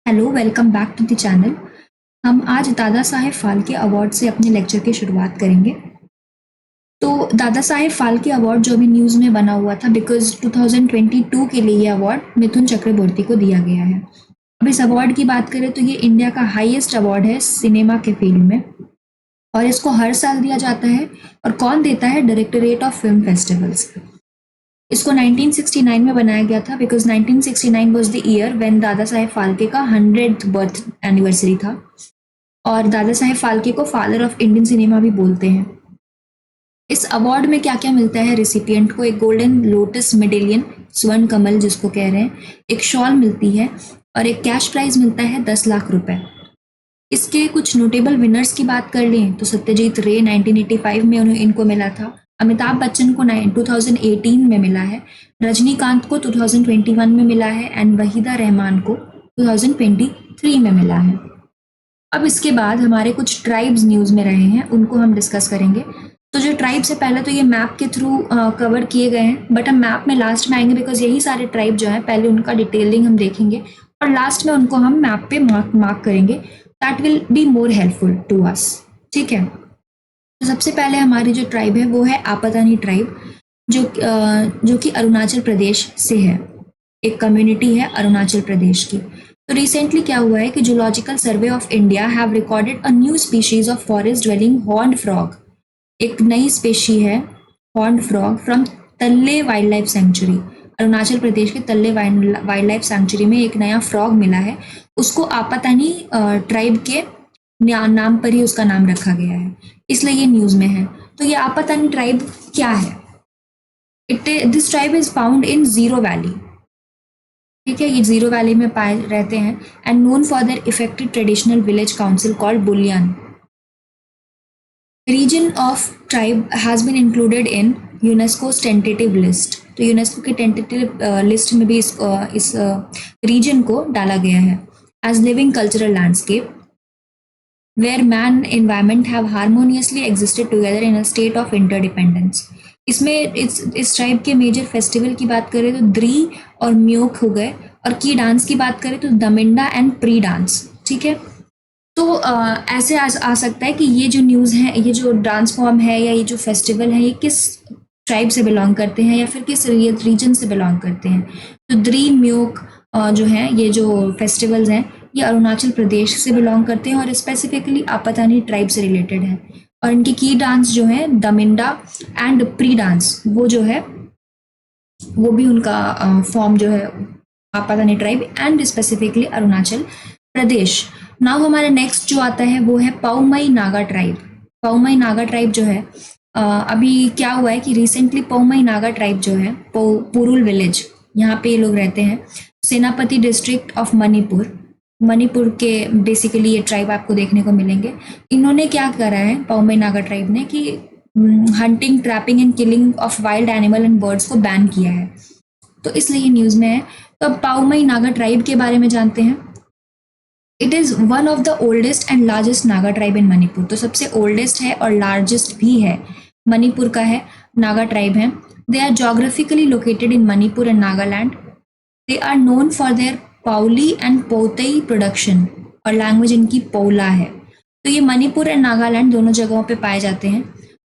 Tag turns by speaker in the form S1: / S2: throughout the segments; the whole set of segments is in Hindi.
S1: Hello, welcome back to the channel. हम आज दादा साहेब फाल्के अवार्ड से अपने लेक्चर की शुरुआत करेंगे। तो दादा साहेब फाल्के अवार्ड जो अभी न्यूज़ में बना हुआ था, बिकॉज 2022 के लिए ये अवार्ड मिथुन चक्रवर्ती को दिया गया है। अब इस अवार्ड की बात करें तो ये इंडिया का हाईएस्ट अवार्ड है सिनेमा के फील्ड में, और इसको हर साल दिया जाता है। और कौन देता है? Directorate of film festivals. इसको 1969 में बनाया गया था, because 1969 was the year when Dada Saheb Phalke का 100th बर्थ एनिवर्सरी था। और दादा साहेब फाल्के को फादर ऑफ इंडियन सिनेमा भी बोलते हैं। इस अवार्ड में क्या क्या मिलता है रिसिपिएंट को? एक गोल्डन लोटस मेडेलियन, स्वर्ण कमल जिसको कह रहे हैं, एक शॉल मिलती है, और एक कैश प्राइज मिलता है 10 लाख रुपए। इसके कुछ नोटेबल विनर्स की बात कर लें तो सत्यजीत रे 1985 में इनको मिला था। अमिताभ बच्चन को 2018 में मिला है। रजनीकांत को 2021 में मिला है, एंड वहीदा रहमान को 2023 में मिला है। अब इसके बाद हमारे कुछ ट्राइब्स न्यूज़ में रहे हैं, उनको हम डिस्कस करेंगे। तो जो ट्राइब्स है, पहले तो ये मैप के थ्रू कवर किए गए हैं, बट हम मैप में लास्ट में आएंगे, बिकॉज यही सारे ट्राइब जो हैं पहले उनका डिटेलिंग हम देखेंगे और लास्ट में उनको हम मैप पे मार्क करेंगे। That will be more helpful to us. ठीक है, तो सबसे पहले हमारी जो ट्राइब है वो है आपतानी ट्राइब, जो कि अरुणाचल प्रदेश से है। एक कम्युनिटी है अरुणाचल प्रदेश की। तो रिसेंटली क्या हुआ है कि zoological survey of India have recorded a new species of forest dwelling horned frog. एक नई स्पेशी है हॉर्न्ड फ्रॉग फ्रॉम तल्ले wild life sanctuary. Arunachal Pradesh के तल्ले वाइल्ड लाइफ सेंचुरी में एक नया फ्रॉग मिला है। उसको आपतानी ट्राइब के नाम पर ही उसका नाम रखा गया है, इसलिए ये न्यूज़ में है। तो ये आपतानी ट्राइब क्या है? This tribe is found in Ziro valley. ठीक है, ये जीरो वैली में पाए रहते हैं, and known for their effective traditional village council called Bulyan. Region of tribe has been included in UNESCO's tentative list. तो यूनेस्को की टेंटेटिव लिस्ट में भी इस रीजन को डाला गया है as living cultural landscape where man environment have harmoniously existed together in a state of interdependence. इसमें इस ट्राइब के मेजर फेस्टिवल की बात करें तो द्री और म्योक हो गए, और की डांस की बात करें तो दमिंडा एंड प्री डांस। ठीक है, तो ऐसे आ सकता है कि ये जो न्यूज़ है, ये जो डांस फॉर्म है या ये जो फेस्टिवल है, ये किस ट्राइब से बिलोंग करते हैं या फिर किस रीजन से बिलोंग करते हैं। तो द्री म्योक जो है, ये जो फेस्टिवल्स हैं, ये अरुणाचल प्रदेश से बिलोंग करते हैं और स्पेसिफिकली आपतानी ट्राइब से रिलेटेड है। और इनकी की डांस जो है दमिंडा एंड प्री डांस, वो जो है वो भी उनका फॉर्म जो है Apatani tribe and specifically Arunachal Pradesh. Now हमारे नेक्स्ट जो आता है वो है पौमई नागा ट्राइब। पौमई नागा ट्राइब जो है, अभी क्या हुआ है कि रिसेंटली पौमई नागा ट्राइब जो है पुरुल विलेज, यहाँ पे ये लोग रहते हैं, सेनापति डिस्ट्रिक्ट ऑफ मणिपुर। मणिपुर के बेसिकली ये ट्राइब आपको देखने को मिलेंगे। इन्होंने क्या करा है पौमई नागा ट्राइब ने कि hunting, trapping and killing of wild animal and birds को बैन किया है, तो इसलिए ये न्यूज़ में है। तो अब पौमई नागा ट्राइब के बारे में जानते हैं। It is one of the oldest and largest Naga tribe in Manipur. तो सबसे ओल्डेस्ट है और लार्जेस्ट भी है, मणिपुर का है, नागा ट्राइब है। They are geographically located in Manipur and Nagaland. They are known for their पाउली एंड पोतई प्रोडक्शन, और लैंग्वेज इनकी पौला है। तो ये मणिपुर एंड नागालैंड दोनों जगहों पे पाए जाते हैं।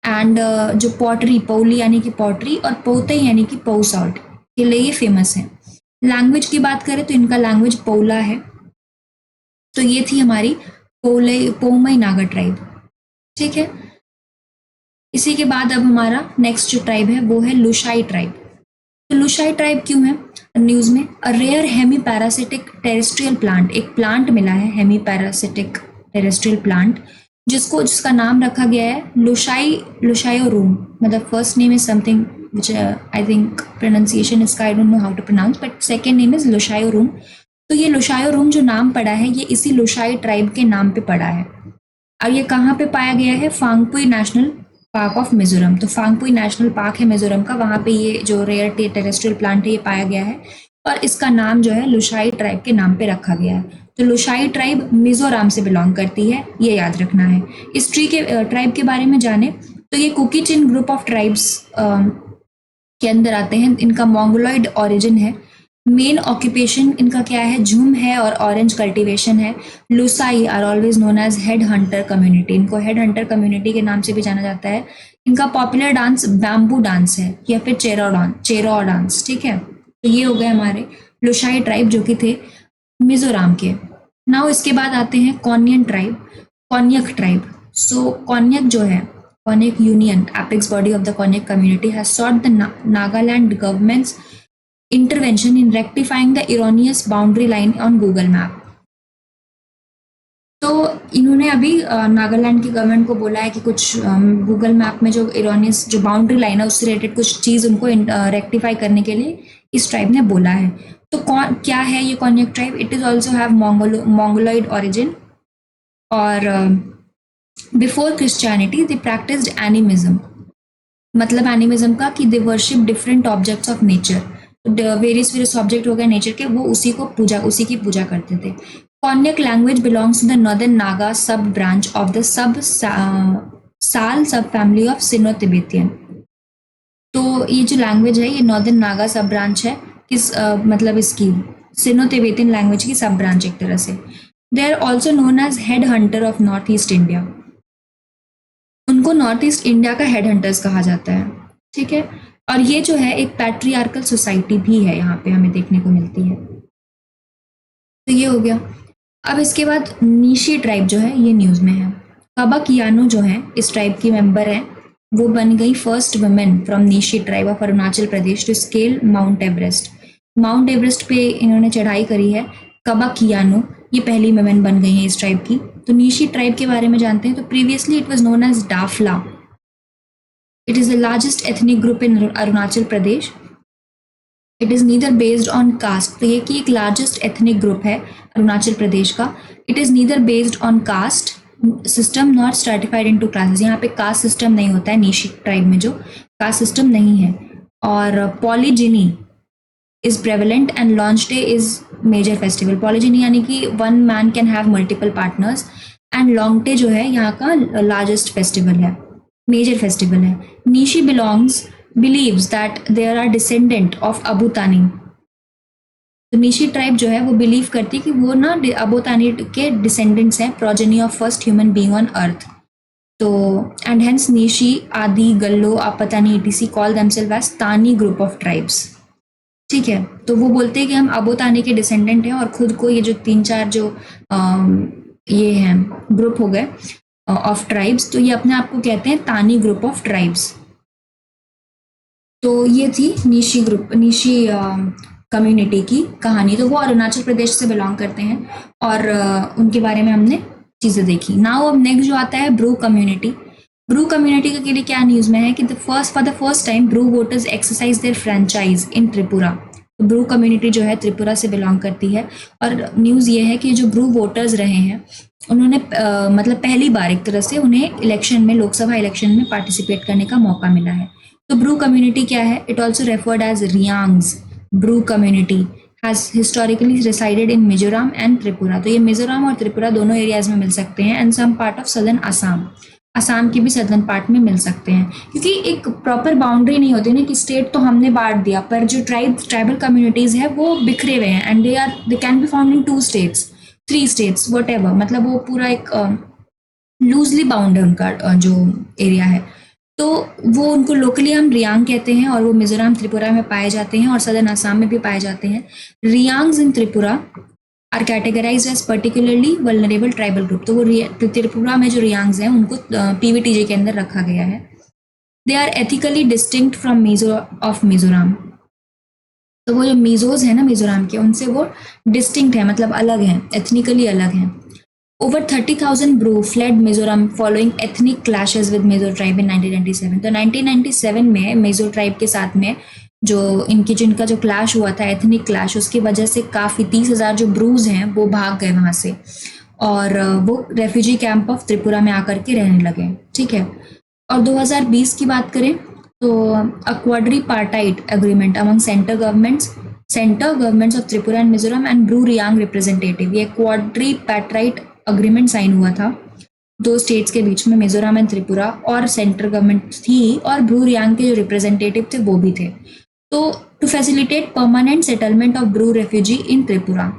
S1: एंड जो पॉटरी, पौली यानी कि पॉटरी, और पोतई यानी कि पौ सॉल्ट, के लिए ये फेमस है। लैंग्वेज की बात करें तो इनका लैंग्वेज पौला है। तो ये थी हमारी पौमई नागा ट्राइब। ठीक है, इसी के बाद अब हमारा नेक्स्ट जो ट्राइब है वो है लुशाई ट्राइब। तो लुशाई ट्राइब क्यों है न्यूज़ में? A rare hemi parasitic terrestrial plant, एक प्लांट मिला है हेमी पैरासिटिक टेरेस्ट्रियल प्लांट, जिसका नाम रखा गया है लुशायोरूम। मतलब first name is something which I think pronunciation इसका I don't know how to pronounce, but second name is लुशायोरूम। तो ये लुशायोरूम जो नाम पड़ा है, ये इसी लुशाई ट्राइब के नाम पे पड़ा है। और ये कहाँ पे पाया गया है? Phawngpui national park of Mizoram. तो फांगपुई नेशनल पार्क है मिजोरम का, वहाँ पे ये जो रेयर टेरेस्ट्रियल प्लांट है ये पाया गया है, और इसका नाम जो है लुशाई ट्राइब के नाम पे रखा गया है। तो लुशाई ट्राइब मिजोरम से बिलोंग करती है, ये याद रखना है। इस ट्राइब के बारे में जाने तो ये कुकी-चिन ग्रुप ऑफ ट्राइब्स के अंदर आते हैं। इनका मोंगोलॉइड ओरिजिन है, मेन ऑक्यूपेशन इनका क्या है, झूम है और ऑरेंज कल्टीवेशन है। Lushai are always known as head hunter community, इनको हेड हंटर कम्युनिटी के नाम से भी जाना जाता है। इनका पॉपुलर डांस बैम्बू डांस है या फिर चेरो डांस, ठीक है। तो ये हो गए हमारे लुसाई ट्राइब जो कि थे मिजोरम के। नाउ इसके बाद आते हैं कॉन्यन ट्राइब, कॉन्यक ट्राइब। सो कॉन्यक जो है, Konyak union apex body of the Konyak community has sought the Nagaland government's intervention in rectifying the erroneous boundary line on Google Map। तो इन्होंने अभी नागालैंड की गवर्नमेंट को बोला है कि कुछ गूगल मैप में जो इरोनियस जो बाउंड्री लाइन है उससे रिलेटेड कुछ चीज़ उनको रेक्टिफाई करने के लिए इस ट्राइब ने बोला है। तो कौन क्या है ये Konyak tribe? It is also have Mongoloid origin और before Christianity they practised animism. मतलब एनिमिज्म का कि they worship different objects of nature, various object हो गए नेचर के, वो उसी की पूजा करते थे। Konyak language belongs to the northern Naga sub branch of the साल सब फैमिली ऑफ सिनो तिब्बतियन। तो ये जो लैंग्वेज है ये नॉर्दर्न नागा सब ब्रांच है, किस मतलब इसकी सिनो तिब्बतियन लैंग्वेज की सब ब्रांच एक तरह से। They are also known as head hunter of north east India, उनको नॉर्थ ईस्ट इंडिया का हेड हंटर्स कहा जाता है, ठीक है। और ये जो है एक पैट्रियार्कल सोसाइटी भी है, यहाँ पे हमें देखने को मिलती है। तो ये हो गया। अब इसके बाद नीशी ट्राइब जो है ये न्यूज़ में है। कबक यानो जो है इस ट्राइब की मेंबर है, वो बन गई first women from Nyishi tribe of Arunachal Pradesh to scale Mount Everest. Mount Everest पे इन्होंने चढ़ाई करी है। कबक यानो ये पहली वुमेन बन गई है इस ट्राइब की। तो नीशी ट्राइब के बारे में जानते हैं। तो previously it was known as Dafla. It is the largest ethnic group in Arunachal Pradesh. It is neither based on caste। तो ये कि एक लार्जेस्ट एथनिक ग्रुप है अरुणाचल प्रदेश का। It is neither based on caste system not stratified into classes. यहाँ पे कास्ट सिस्टम नहीं होता है, नीशी ट्राइब में जो कास्ट सिस्टम नहीं है। और polygyny is prevalent and Longte is major festival. Polygyny यानी कि one man can have multiple partners, and Longte जो है यहाँ का लार्जेस्ट फेस्टिवल है, मेजर फेस्टिवल है। Nyishi believes that there are descendant of अबूतानी। तो नीशी ट्राइब जो है वो बिलीव करती है कि वो ना अबूतानी के डिसेंडेंट्स हैं, progeny of first human being on earth. तो एंड हेंस नीशी, आदि, गल्लो, Apatani etc call themselves as तानी ग्रुप ऑफ ट्राइब्स, ठीक है। तो वो बोलते हैं कि हम अबूतानी के डिसेंडेंट हैं और खुद को ये जो 3-4 जो ये हैं ग्रुप हो गए ऑफ ट्राइब्स, तो ये अपने आप को कहते हैं तानी ग्रुप ऑफ ट्राइब्स। तो ये थी नीशी कम्युनिटी की कहानी। तो वो अरुणाचल प्रदेश से बिलोंग करते हैं और उनके बारे में हमने चीज़ें देखी। नाउ अब नेक्स्ट जो आता है ब्रू कम्युनिटी। ब्रू कम्युनिटी के लिए क्या न्यूज़ में है कि for the first time Bru voters exercise their franchise in Tripura. तो ब्रू कम्युनिटी जो है त्रिपुरा से बिलोंग करती है और न्यूज़ ये है कि जो ब्रू वोटर्स रहे हैं उन्होंने मतलब पहली बार एक तरह से उन्हें इलेक्शन में, लोकसभा इलेक्शन में पार्टिसिपेट करने का मौका मिला है। तो ब्रू कम्युनिटी क्या है? It also referred as Reangs. Bru community has historically resided in Mizoram and Tripura. तो ये मिजोरम और त्रिपुरा दोनों एरियाज में मिल सकते हैं and some part of southern Assam, Assam के भी सदर्न पार्ट में मिल सकते हैं, क्योंकि एक प्रॉपर बाउंड्री नहीं होती ना कि स्टेट तो हमने बांट दिया, पर जो ट्राइबल कम्युनिटीज है वो बिखरे हुए हैं and they can be found in 2 states 3 states what मतलब वो पूरा एक लूजली बाउंड है उनका जो एरिया है। तो वो उनको लोकली हम रियांग कहते हैं और वो मिजोरम त्रिपुरा में पाए जाते हैं और सदर्न आसाम में भी पाए जाते हैं। Reangs in Tripura are categorise as particularly vulnerable tribal group. तो वो त्रिपुरा में जो रियांग्स हैं उनको पीवीटीजे के अंदर रखा गया है। They are ethically distinct from Mizoram. तो वो जो मिजोज है ना मिजोरम के, उनसे वो डिस्टिंक्ट है, मतलब अलग हैं, एथनिकली अलग हैं। Over 30,000 Bru fled Mizoram following ethnic clashes with Mizo tribe in 1997। तो 1997 में मिजो ट्राइब के साथ में जो इनका जो क्लैश हुआ था, एथनिक क्लैश, उसकी वजह से काफ़ी 30,000 जो ब्रूज हैं वो भाग गए वहाँ से और वो रेफ्यूजी कैंप ऑफ त्रिपुरा में आकर के रहने लगे, ठीक है। और 2020 की बात करें तो a quadripartite agreement among centre governments of Tripura and Mizoram and Bru Reang representative, ये क्वाड्रीपैट्राइट अग्रीमेंट साइन हुआ था 2 स्टेट्स के बीच में, मिजोरम एंड त्रिपुरा, और सेंट्रल गवर्नमेंट थी और ब्रू रियांग के जो रिप्रेजेंटेटिव थे वो भी थे। तो to facilitate permanent settlement of Bru refugee in Tripura.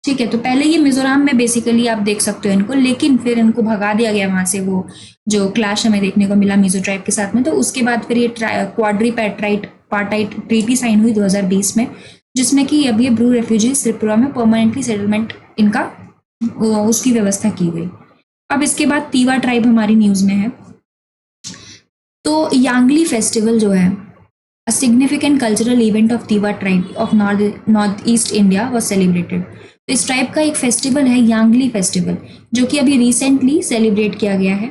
S1: ठीक है, तो पहले ये मिजोरम में बेसिकली आप देख सकते हो इनको, लेकिन फिर इनको भगा दिया गया वहां से, वो जो क्लैश हमें देखने को मिला मिजो ट्राइब के साथ में। तो उसके बाद फिर ये क्वाड्रीपैट्राइट पार्टाइट ट्रीटी साइन हुई 2020 में, जिसमें कि अब ये ब्रू रेफ्यूजीज त्रिपुरा में परमानेंटली सेटलमेंट इनका उसकी व्यवस्था की गई। अब इसके बाद तीवा ट्राइब हमारी न्यूज में है। तो यांगली फेस्टिवल जो है, a significant cultural event of Tiwa tribe of northeast India was celebrated। तो इस ट्राइब का एक फेस्टिवल है यांगली फेस्टिवल, जो कि अभी रिसेंटली सेलिब्रेट किया गया है।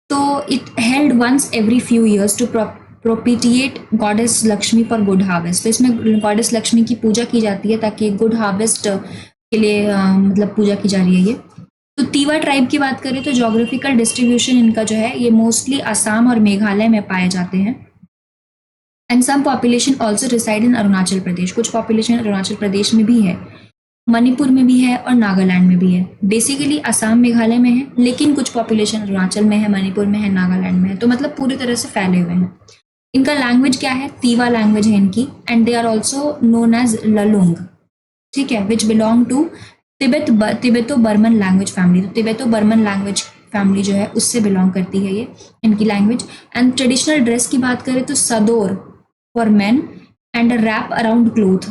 S1: तो it held once every few years to propitiate goddess Lakshmi for good harvest. तो इसमें गॉडेस लक्ष्मी की पूजा की जाती है ताकि गुड हार्वेस्ट के लिए मतलब पूजा की जा रही है ये। तो तीवा ट्राइब की बात करें तो जोग्राफिकल डिस्ट्रीब्यूशन इनका जो है ये मोस्टली असम और मेघालय में पाए जाते हैं। And some population also reside in Arunachal Pradesh. कुछ पॉपुलेशन अरुणाचल प्रदेश में भी है, मणिपुर में भी है और नागालैंड में भी है। बेसिकली असम मेघालय में है, लेकिन कुछ पॉपुलेशन अरुणाचल में है, मणिपुर में है, नागालैंड में है। तो मतलब पूरी तरह से फैले हुए हैं। इनका लैंग्वेज क्या है? तीवा लैंग्वेज है इनकी, and they are also known as Lalung. ठीक है, which belong to Tibeto Burman language family. तो तिब्बतो बर्मन लैंग्वेज फैमिली जो है उससे बिलोंग करती है ये इनकी लैंग्वेज। एंड ट्रेडिशनल ड्रेस की बात करें तो sador for men and a wrap around cloth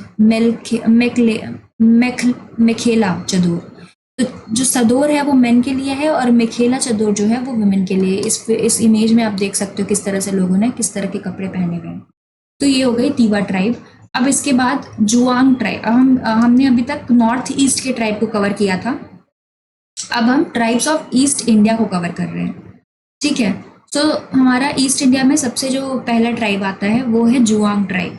S1: mekhela chador. तो जो सदोर है वो मेन के लिए है और मेखेला चदोर जो है वो वुमेन के लिए। इस इमेज में आप देख सकते हो किस तरह से लोगों ने किस तरह के कपड़े पहने हुए हैं। तो ये हो गई तीवा ट्राइब। अब इसके बाद जुआंग ट्राइब। हमने अभी तक नॉर्थ ईस्ट के ट्राइब को कवर किया था, अब हम ट्राइब्स ऑफ ईस्ट इंडिया को कवर कर रहे हैं। ठीक है, तो हमारा ईस्ट इंडिया में सबसे जो पहला ट्राइब आता है वो है Juang tribe.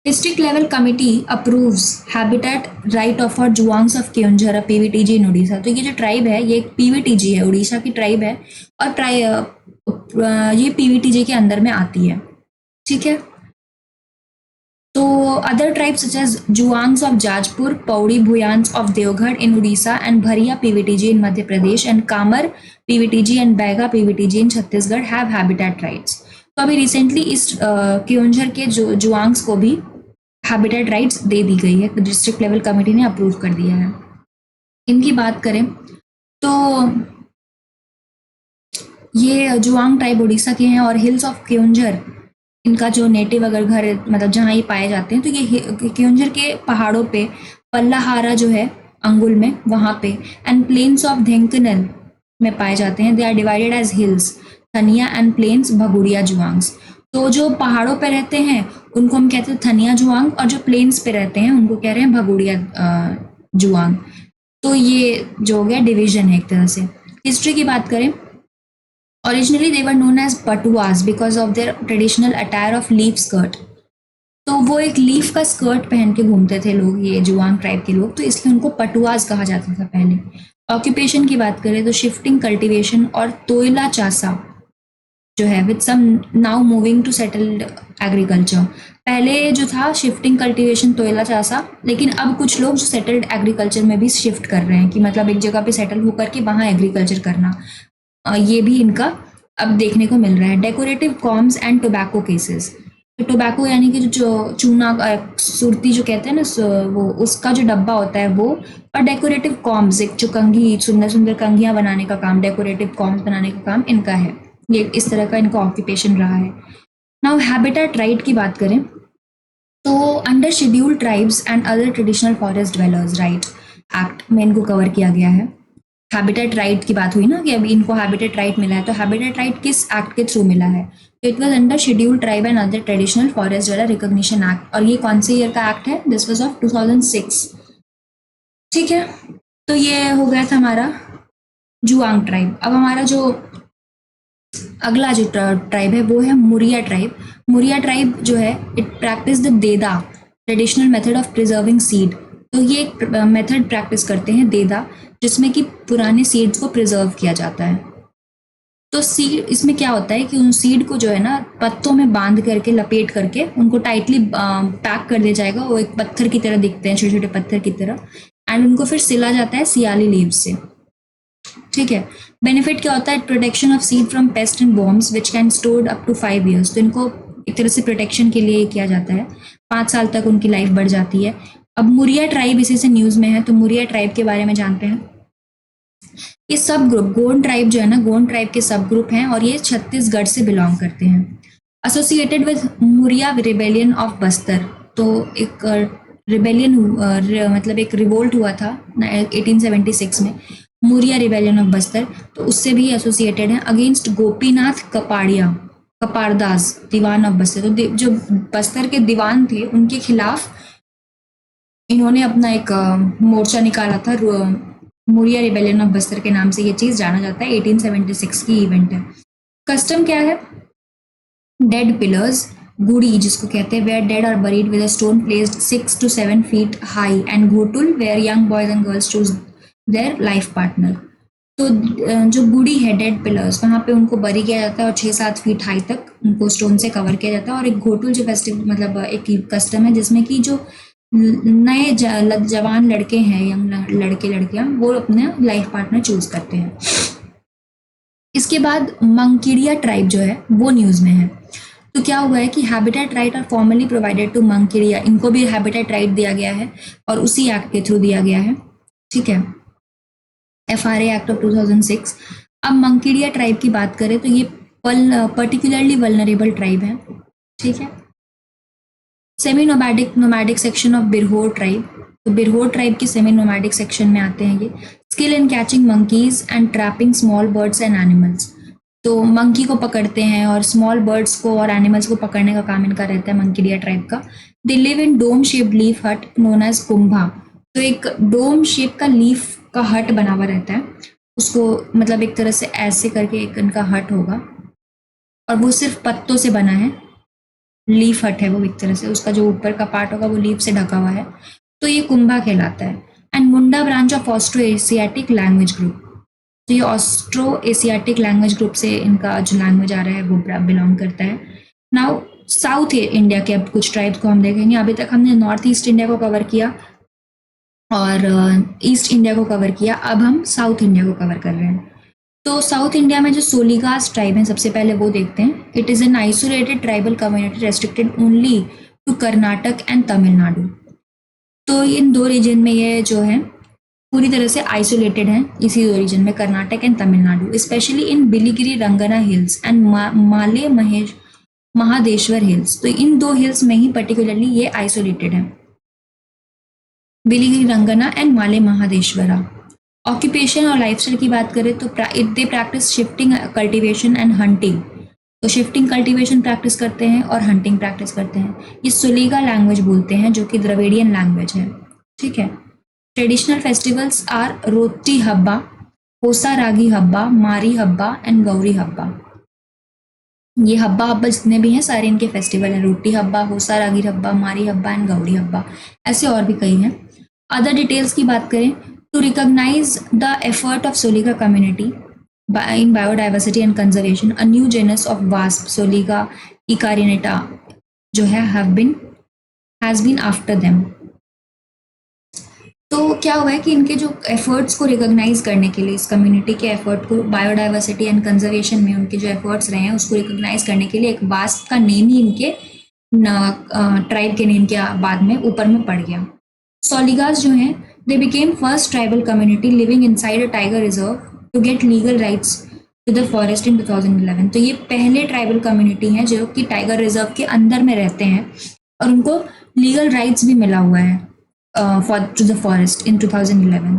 S1: District level committee approves habitat right of और Juangs of Keonjhar PVTG in Orissa. तो ये जो ट्राइब है ये एक पीवीटीजी है, उड़ीसा की ट्राइब है और ये पीवीटीजी के अंदर में आती है। ठीक है, तो other tribes such as Juangs of Jajpur, Paudi Bhuyans of Deogarh in Orissa and Bhariya PVTG in Madhya Pradesh and Kamar PVTG and Baiga PVTG in Chhattisgarh have habitat rights. तो अभी रिसेंटली इस केओंझर के जुआंग्स को भी हैबिटेट राइट्स दे दी गई है, डिस्ट्रिक्ट लेवल कमेटी ने अप्रूव कर दिया है। इनकी बात करें तो ये जुआंग ट्राइब उड़ीसा के हैं और हिल्स ऑफ केओंझर इनका जो नेटिव अगर घर मतलब जहाँ ये पाए जाते हैं तो ये केओंझर के पहाड़ों पे पल्लाहारा जो है अंगुल में वहाँ पे एंड प्लेन्स ऑफ धेंकनल में पाए जाते हैं। They are divided as hills Thania and plains Bhagudia Juangs. तो जो पहाड़ों पे रहते हैं उनको हम कहते हैं थनिया जुआंग और जो प्लेन्स पे रहते हैं उनको कह रहे हैं भगुड़िया जुआंग। तो ये जो हो गया डिवीजन है एक तरह से। हिस्ट्री की बात करें, Originally they were known as patuas because of their traditional attire of leaf skirt। तो वो एक लीफ का स्कर्ट पहन के घूमते थे लोग, ये जुआंग ट्राइब के लोग, तो इसलिए उनको पटुआज कहा जाता था पहले। ऑक्यूपेशन की बात करें तो शिफ्टिंग कल्टीवेशन और तोयला चासा जो है with some now moving to settled agriculture. पहले जो था शिफ्टिंग कल्टीवेशन तोयला चासा, लेकिन अब कुछ लोग जो सेटल्ड एग्रीकल्चर में भी शिफ्ट कर रहे हैं कि मतलब एक जगह पे सेटल होकर के वहाँ एग्रीकल्चर करना, ये भी इनका अब देखने को मिल रहा है। Decorative combs and tobacco cases. तो टोबैको यानी कि जो चूना सुरती जो कहते हैं ना वो उसका जो डब्बा होता है वो, और डेकोरेटिव कॉम्स एक जो कंघी सुंदर सुंदर कंघियाँ बनाने का काम, डेकोरेटिव कॉम्स बनाने का काम इनका है। ये इस तरह का इनका ऑक्यूपेशन रहा है। नाउ हैबिटेट राइट की बात करें तो under scheduled tribes and other traditional forest dwellers right act में इनको कवर किया गया है। हैबिटेट राइट की बात हुई ना कि अभी इनको हैबिटेट राइट मिला है, तो हैबिटेट राइट किस एक्ट के थ्रू मिला है? तो it was under scheduled tribe and other traditional forest dweller recognition act. और ये कौन से ईयर का एक्ट है? This was of 2006। ठीक है, तो ये हो गया था हमारा जुआंग ट्राइब। अब हमारा जो अगला जो ट्राइब है वो है मुरिया ट्राइब। मुरिया ट्राइब जो है इट प्रैक्टिस द देदा traditional method of preserving seed. तो ये एक मेथड प्रैक्टिस करते हैं देदा, जिसमें कि पुराने सीड्स को प्रिजर्व किया जाता है। तो सीड इसमें क्या होता है कि उन सीड को जो है ना पत्तों में बांध करके लपेट करके उनको टाइटली पैक कर दिया जाएगा। वो एक पत्थर की तरह दिखते हैं, छोटे छोटे पत्थर की तरह, एंड उनको फिर सिला जाता है सियाली लीव्स से। ठीक है, बेनिफिट क्या होता है? Protection of seed from pest and bombs which can stored up to 5 years। तो इनको एक तरह से प्रोटेक्शन के लिए किया जाता है। 5 साल तक उनकी लाइफ बढ़ जाती है। अब मुरिया ट्राइब इसी से न्यूज़ में है, तो मुरिया ट्राइब के बारे में जानते हैं। ये सब ग्रुप गोंड ट्राइब जो है ना, गोंड ट्राइब के सब ग्रुप हैं और ये छत्तीसगढ़ से बिलोंग करते हैं। Associated with Muria rebellion of Bastar, तो एक रिबेलियन मतलब एक रिवोल्ट हुआ था 1876 में, मुरिया रिबेलियन ऑफ बस्तर, तो उससे भी एसोसिएटेड है अगेंस्ट गोपीनाथ कपाड़िया कपारदास दीवान ऑफ बस्तर। तो जो बस्तर के दीवान थे उनके खिलाफ इन्होंने अपना एक मोर्चा निकाला था। मुरिया रिबेलियन ऑफ बस्तर के नाम से ये चीज जाना जाता है। 1876 की इवेंट है। कस्टम क्या है? डेड पिलर्स, गुड़ी जिसको कहते हैं, where dead are buried with a stone placed 6 to 7 feet high, and Ghotul where young boys and girls choose their life partner. तो जो गुड़ी है, डेड पिलर्स, वहाँ पे उनको बरी किया जाता है और 6-7 फीट हाई तक उनको स्टोन से कवर किया जाता है। और एक घोटुल जो फेस्टिवल मतलब एक कस्टम है जिसमें कि जो नए जवान लड़के हैं, यंग लड़के लड़कियां, वो अपने लाइफ पार्टनर चूज करते हैं। इसके बाद मंकीड़िया ट्राइब जो है वो न्यूज में है। तो क्या हुआ है कि habitat right are formally provided to Mankidia, इनको भी हैबिटेट राइट दिया गया है और उसी एक्ट के थ्रू दिया गया है। ठीक है, FRA एक्ट ऑफ 2006। अब मंकीड़िया ट्राइब की बात करें तो ये पर्टिकुलरली वल्नरेबल ट्राइब है। ठीक है, semi nomadic section of Birhor tribe, तो बिरहोर ट्राइब के सेमी नोमैडिक सेक्शन में आते हैं ये। Skill in catching monkeys and trapping small birds and animals, तो मंकी को पकड़ते हैं और स्मॉल बर्ड्स को और एनिमल्स को पकड़ने का काम इनका रहता है, मंकीड़िया ट्राइब का। They live in dome shaped leaf hut known as Kumbha, तो एक डोम शेप का लीफ का हट बना हुआ रहता है, उसको मतलब एक तरह से ऐसे करके एक इनका हट होगा और वो सिर्फ पत्तों से बना है, लीफ हट है वो एक तरह से, उसका जो ऊपर का पार्ट होगा वो लीफ से ढका हुआ है, तो ये कुंभा कहलाता है। And Munda branch of Austro Asiatic language group, तो ये ऑस्ट्रो एशियाटिक लैंग्वेज ग्रुप से इनका जो लैंग्वेज आ रहा है वो बिलोंग करता है। नाउ साउथ इंडिया के अब कुछ ट्राइब्स को हम देखेंगे। अभी तक हमने नॉर्थ ईस्ट इंडिया को कवर किया और ईस्ट इंडिया को कवर किया, अब हम साउथ इंडिया को कवर कर रहे हैं। तो साउथ इंडिया में जो सोलिगास ट्राइब है, सबसे पहले वो देखते हैं। It is an isolated tribal community restricted only to Karnataka and Tamil Nadu, तो इन दो रीजन में ये जो है पूरी तरह से आइसोलेटेड है, इसी दो रीजन में, Karnataka and Tamil Nadu, specially in Biligiri Rangana hills and Male Mahadeshwara hills, तो इन दो हिल्स में ही पर्टिकुलरली ये आइसोलेटेड है, बिलीगिरी रंगना एंड माले महादेश्वरा। ऑक्यूपेशन और लाइफस्टाइल की बात करें तो they practice shifting cultivation and hunting, तो शिफ्टिंग कल्टीवेशन प्रैक्टिस करते हैं और हंटिंग प्रैक्टिस करते हैं। ये सुलीगा लैंग्वेज बोलते हैं जो कि द्रविडियन लैंग्वेज है। ठीक है, ट्रेडिशनल फेस्टिवल्स आर रोटी हब्बा, होसा रागी हब्बा, मारी हब्बा एंड गौरी हब्बा। ये हब्बा हब्बा जितने भी हैं सारे इनके फेस्टिवल हैं, रोटी हब्बा, होसा रागी हब्बा, मारी हब्बा एंड गौरी हब्बा, ऐसे और भी कई हैं। अदर डिटेल्स की बात करें to recognize the effort of Soliga community in biodiversity and conservation, a new genus of wasp, Soliga icarinata, जो है has been after them। तो क्या हुआ है कि इनके जो एफर्ट्स को रिकॉग्नाइज करने के लिए, इस कम्युनिटी के एफर्ट को बायोडाइवर्सिटी एंड कंजर्वेशन में उनके जो एफर्ट्स रहे हैं उसको रिकॉग्नाइज करने के लिए एक वास्प का नेम ही इनके ट्राइब के नेम के बाद में ऊपर में पड़ गया। सोलिगास जो हैं they became first tribal community living inside a tiger reserve to get legal rights to the forest in 2011। तो ये पहले ट्राइबल कम्युनिटी हैं जो कि टाइगर रिजर्व के अंदर में रहते हैं और उनको लीगल राइट्स भी मिला हुआ है टू द फॉरेस्ट इन 2011।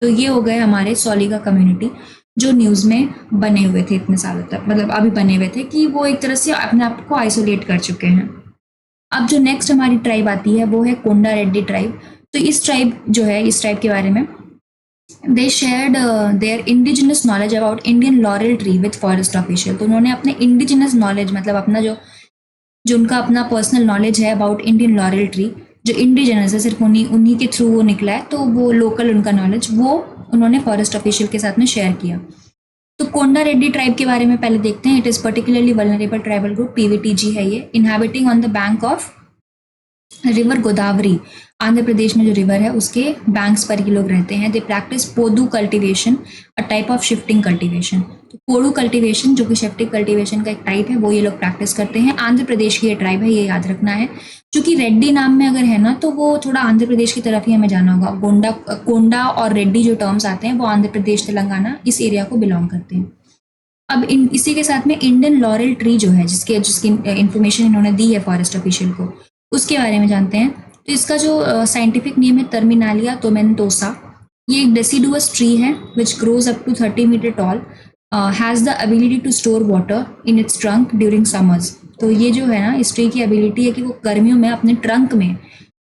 S1: तो ये हो गए हमारे सोलिगा कम्युनिटी जो न्यूज़ में बने हुए थे इतने सालों तक, मतलब अभी बने हुए थे कि वो एक तरह से अपने आप को आइसोलेट कर चुके हैं। अब जो नेक्स्ट हमारी ट्राइब आती है वो है कोंडा रेड्डी ट्राइब। तो इस ट्राइब जो है, इस ट्राइब के बारे में, they shared their indigenous knowledge about Indian laurel tree with forest official. तो उन्होंने अपने इंडिजिनस नॉलेज मतलब अपना जो उनका अपना पर्सनल नॉलेज है अबाउट इंडियन लॉरेल ट्री, जो इंडिजिनस है, सिर्फ उन्हीं के थ्रू वो निकला है, तो वो लोकल उनका नॉलेज वो उन्होंने फॉरेस्ट ऑफिशियल के साथ में शेयर किया। तो कोंडा रेड्डी ट्राइब के बारे में पहले देखते हैं। It is particularly vulnerable tribal group, PVTG है ये, inhabiting on the bank of river Godavari, Andhra Pradesh में जो रिवर है उसके बैंक्स पर ये लोग रहते हैं। They practice podu cultivation, a type of shifting cultivation. तो पोडू कल्टीवेशन जो कि शिफ्टिंग कल्टीवेशन का एक टाइप है वो ये लोग प्रैक्टिस करते हैं। आंध्र प्रदेश की ये ट्राइब है, ये याद रखना है। चूंकि रेड्डी नाम में अगर है ना तो वो थोड़ा आंध्र प्रदेश की तरफ ही हमें जाना होगा। गोंडा, कोंडा और रेड्डी जो टर्म्स आते हैं वो आंध्र प्रदेश, तेलंगाना इस एरिया को बिलोंग करते हैं। अब इसी के साथ में इंडियन लॉरेल ट्री जो है, जिसकी जिसकी इंफॉर्मेशन इन्होंने दी है फॉरेस्ट ऑफिशियल को, उसके बारे में जानते हैं। तो इसका जो साइंटिफिक नेम है टर्मिनालिया टोमेंटोसा। ये एक डेसिडुअस ट्री है which grows up to 30 metre tall, has the ability to store water in its trunk during summers. तो ये जो है ना, इस ट्री की एबिलिटी है कि वो गर्मियों में अपने ट्रंक में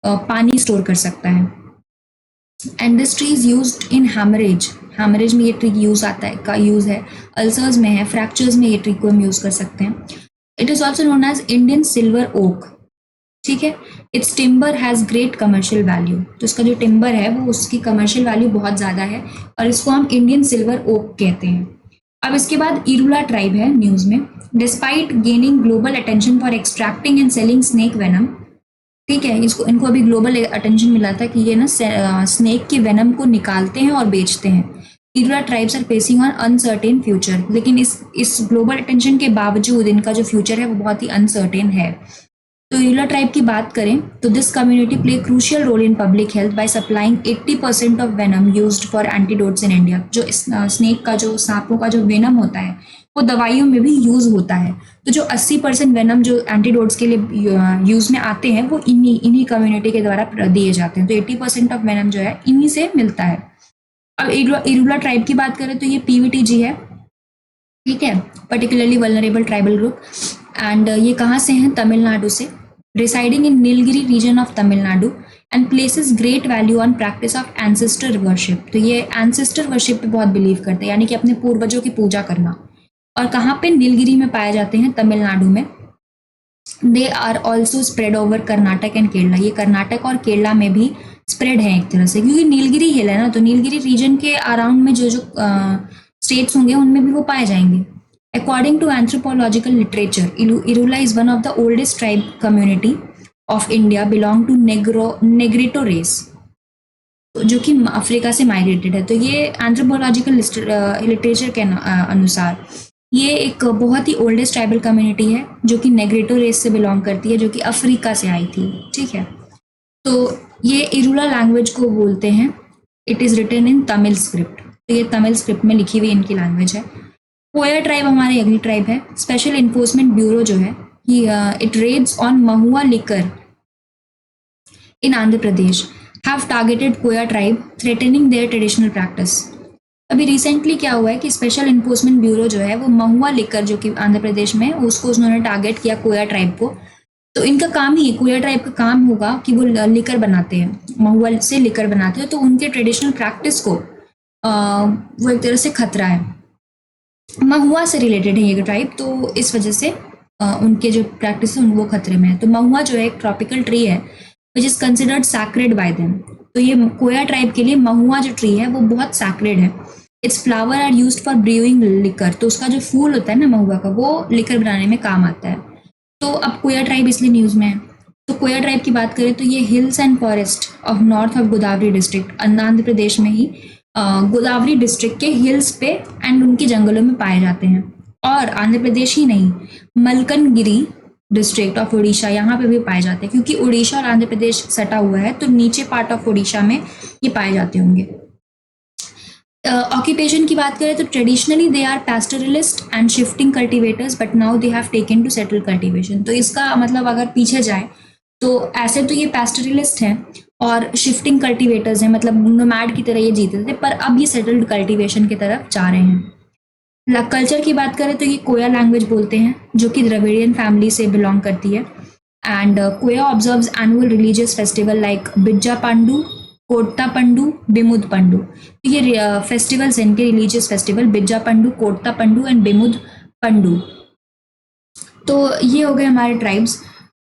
S1: पानी स्टोर कर सकता है। And this tree is used in haemorrhage, haemorrhage में ये ट्री यूज आता है, का यूज है। अल्सर्स में है, फ्रैक्चर्स में ये ट्री को हम यूज कर सकते हैं। It is also known as Indian silver oak, ठीक है। Its timber has great commercial value, तो इसका जो टिम्बर है वो उसकी कमर्शियल वैल्यू बहुत ज्यादा है और इसको हम इंडियन सिल्वर ओक कहते हैं। अब इसके बाद इरुला ट्राइब है न्यूज में। Despite gaining global attention for extracting and selling snake venom, ठीक है, इसको इनको अभी ग्लोबल अटेंशन मिला था कि ये ना स्नेक की वेनम को निकालते हैं और बेचते हैं। Irula tribes are facing on uncertain future, लेकिन इस ग्लोबल अटेंशन के बावजूद इनका जो फ्यूचर है वो बहुत ही अनसर्टेन है। तो इरुला ट्राइब की बात करें तो this community play crucial role in public health by supplying 80% of venom used for antidotes in India. जो स्नेक का, जो सांपों का जो वेनम होता है वो दवाइयों में भी यूज होता है। तो जो 80% वेनम जो एंटीडोट्स के लिए यूज में आते हैं वो इन्हीं कम्युनिटी के द्वारा दिए जाते हैं। तो 80% ऑफ वेनम जो है इन्हीं से मिलता है। अब इरुला ट्राइब की बात करें तो ये पीवीटीजी है, ठीक है, particularly vulnerable tribal group. And ये कहाँ से हैं? तमिलनाडु से। Residing in Nilgiri region of Tamil Nadu and places great value on practice of ancestor worship. तो ये एंसेस्टर वर्शिप पे बहुत बिलीव करते हैं, यानी कि अपने पूर्वजों की पूजा करना। और कहाँ पे? नीलगिरी में पाए जाते हैं, तमिलनाडु में। They are also spread over Karnataka and Kerala. ये कर्नाटक और केरला में भी स्प्रेड है एक तरह से, क्योंकि नीलगिरी हिल है ना, तो नीलगिरी रीजन के अराउंड में जो जो स्टेट्स होंगे उनमें भी वो पाए जाएंगे। According to anthropological literature, Irula is one of the oldest tribe community of India, belong to negrito race, जो कि अफ्रीका से माइग्रेटेड है। तो ये एंथ्रोपोलॉजिकल लिटरेचर के अनुसार ये एक बहुत ही ओल्डेस्ट ट्राइबल कम्युनिटी है जो कि नेग्रेटो रेस से बिलोंग करती है, जो कि अफ्रीका से आई थी, ठीक है। तो ये इरुला लैंग्वेज को बोलते हैं। It is written in Tamil script, तो ये तमिल स्क्रिप्ट में लिखी हुई इनकी लैंग्वेज है। कोया ट्राइब हमारी अगली ट्राइब है। स्पेशल इन्फोर्समेंट ब्यूरो जो है it raids on mahua liquor in Andhra Pradesh have targeted Koya tribe, threatening their traditional practice. अभी रिसेंटली क्या हुआ है कि स्पेशल इन्फोर्समेंट ब्यूरो जो है वो महुआ लिकर, जो कि आंध्र प्रदेश में, उसको उन्होंने टारगेट किया, कोया ट्राइब को। तो इनका काम ही, कोया ट्राइब का काम होगा कि वो लिकर बनाते हैं, महुआ से लिकर बनाते हैं। तो उनके ट्रेडिशनल प्रैक्टिस को वो एक तरह से खतरा है। महुआ से रिलेटेड है ये ट्राइब, तो इस वजह से उनके जो प्रैक्टिस है वो खतरे में है। तो महुआ जो है एक ट्रॉपिकल ट्री है which is considered sacred bye them. तो ये कोया ट्राइब के लिए महुआ जो ट्री है वो बहुत सैक्रेड है। Its flower are used for brewing liquor, तो उसका जो फूल होता है ना महुआ का, वो लिकर बनाने में काम आता है। तो अब कोया ट्राइब इसलिए न्यूज में है। तो कोया ट्राइब की बात करें तो ये hills and forest of north of Godavari district, Andhra Pradesh में ही गोदावरी डिस्ट्रिक्ट के हिल्स पे एंड उनके जंगलों में पाए जाते हैं। और आंध्र प्रदेश ही नहीं, मलकनगिरी डिस्ट्रिक्ट ऑफ उड़ीसा, यहाँ पे भी पाए जाते हैं, क्योंकि उड़ीसा और आंध्र प्रदेश सटा हुआ है, तो नीचे पार्ट ऑफ उड़ीसा में ये पाए जाते होंगे। ऑक्यूपेशन की बात करें तो traditionally they are pastoralist and shifting cultivators, but now they have taken to settle cultivation. तो इसका मतलब अगर पीछे जाए तो ऐसे तो ये पैस्टोरलिस्ट हैं और शिफ्टिंग कल्टिवेटर्स हैं, मतलब नोमैड की तरह ये जीते थे, पर अब ये सेटल्ड कल्टिवेशन की तरफ जा रहे हैं। कल्चर की बात करें तो ये कोया लैंग्वेज बोलते हैं, जो कि द्रविडियन फैमिली से बिलोंग करती है। And Koya observes annual religious festival like Bijja Pandu, Kotta Pandu, Bimud Pandu. तो ये फेस्टिवल्स हैं इनके, religious festival Bijja Pandu, Kotta Pandu and Bimud Pandu. तो ये हो गए हमारे ट्राइब्स।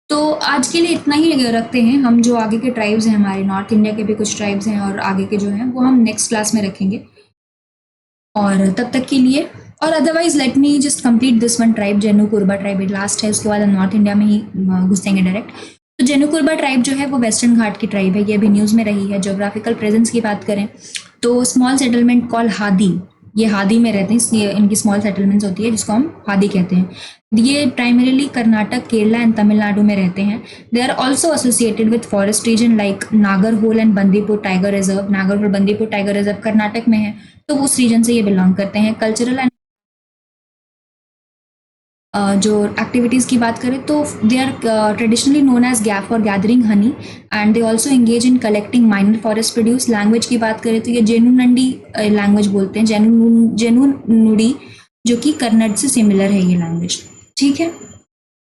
S1: तो आज के लिए इतना ही रखते हैं हम। जो आगे के ट्राइब्स हैं हमारे, नॉर्थ इंडिया के भी कुछ ट्राइब्स हैं और आगे के जो हैं वो हम नेक्स्ट क्लास में रखेंगे। और तब तक के लिए, और otherwise let me just complete this one tribe, Jenu Kuruba tribe last है, उसके बाद हम नॉर्थ इंडिया में ही घुसेंगे डायरेक्ट। तो जेनुकुरबा ट्राइब जो है वो वेस्टर्न घाट की ट्राइब है, ये अभी न्यूज़ में रही है। ज्योग्राफिकल प्रेजेंस की बात करें तो स्मॉल सेटलमेंट कॉल हादी, ये हादी में रहते हैं इसलिए इनकी स्मॉल सेटलमेंट्स होती है जिसको हम हादी कहते हैं। ये प्राइमरीली कर्नाटक, केरला एंड तमिलनाडु में रहते हैं। They are also associated with forest region like Nagarhole and Bandipur tiger reserve. Nagarhole Bandipur tiger reserve Karnataka में है, तो उस रीजन से ये बिलोंग करते हैं। कल्चरल एंड जो एक्टिविटीज़ की बात करें तो they are traditionally known as gap for gathering honey and they also engage in collecting minor forest produce. Language की बात करें तो ये जेनुनंडी लैंग्वेज बोलते हैं, जेनुनुडी, जो कि कन्नड़ से सिमिलर है ये लैंग्वेज। ठीक है,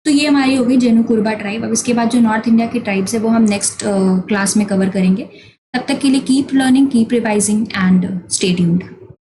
S1: तो ये हमारी हो गई जेनुकुरबा ट्राइब। अब इसके बाद जो नॉर्थ इंडिया की ट्राइब्स है वो हम नेक्स्ट क्लास में कवर करेंगे। तब तक के लिए keep learning, keep revising and stay tuned.